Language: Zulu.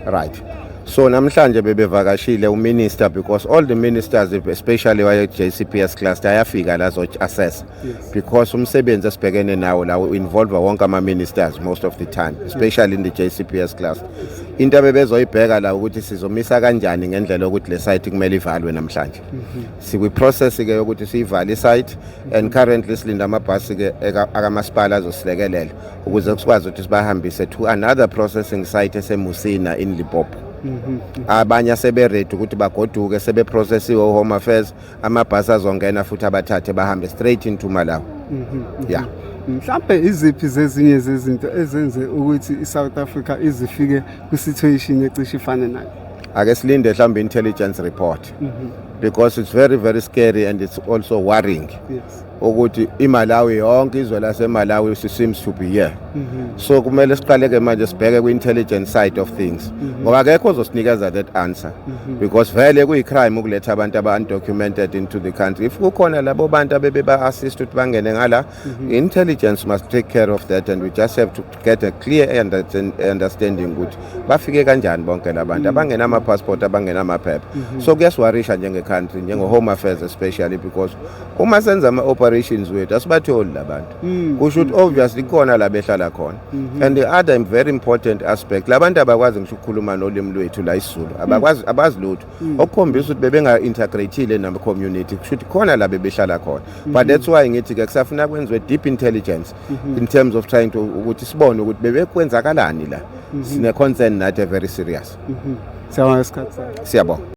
Right. So namhlanje bebevakashile uminister, because all the ministers, especially why JCPS cluster, ayafika la zo assess, because umsebenzi esibhekene nawo la involve wonke ama ministers most of the time, especially in the JCPS cluster. Into abebezoyibheka la ukuthi sizomisa kanjani ngendlela ukuthi le site kumele ivalwe namhlanje. Siku process ke ukuthi siyivale site, and currently silinda amabhasi ke akamasipala azosilekelela ukuze sikwazi ukuthi sibahambise to another processing site eseMusina in Limpopo. Abanye asebeready ukuthi bagoduke sebeprocessiwe Home Affairs, amabhasi azongena futhi abathathe bahambe straight into Malawi. Yeah. Mhlawumbe iziphi zezinye zezinto ezenze ukuthi iSouth Africa izifike kwisituation ecishe ifane nayo? Ake silinde mhlawumbe intelligence report, because it's very very scary and it's also worrying. Yes. Ukuthi iMalawi yonke izwe laseMalawi seems to be here. So kumele siqale ke manje sibheke ku-intelligence side of things, ngoba akekho ozosinikeza that answer, because vele kuyi-crime ukuletha abantu aba-undocumented into the country. If kukhona labo bantu abeba-assist ukuthi bangene ngala, intelligence must take care of that, and we just have to get a clear understanding ukuthi bafike kanjani bonke labantu abangena ama-passport, abangena amaphepha. So kuyasiwarisha njenge-country, njenge-Home Affairs especially, because uma senza ama-operations wethu asibatholi labantu, kusho ukuthi obviously khona la behlala khona. And the other very important aspect, labantu abakwazi ngisho ukukhuluma nolimi lwethu la isiZulu, abazi lutho, okukhombisa ukuthi bebenga-integrateile nama-community, kusho ukuthi khona la bebehlala khona. But that's why ngithi ke kusafuna kwenziwe deep intelligence in terms of trying to ukuthi sibone ukuthi bebekwenzakalani la. Sine concern nathi very serious. Siyabonga. Siyabonga.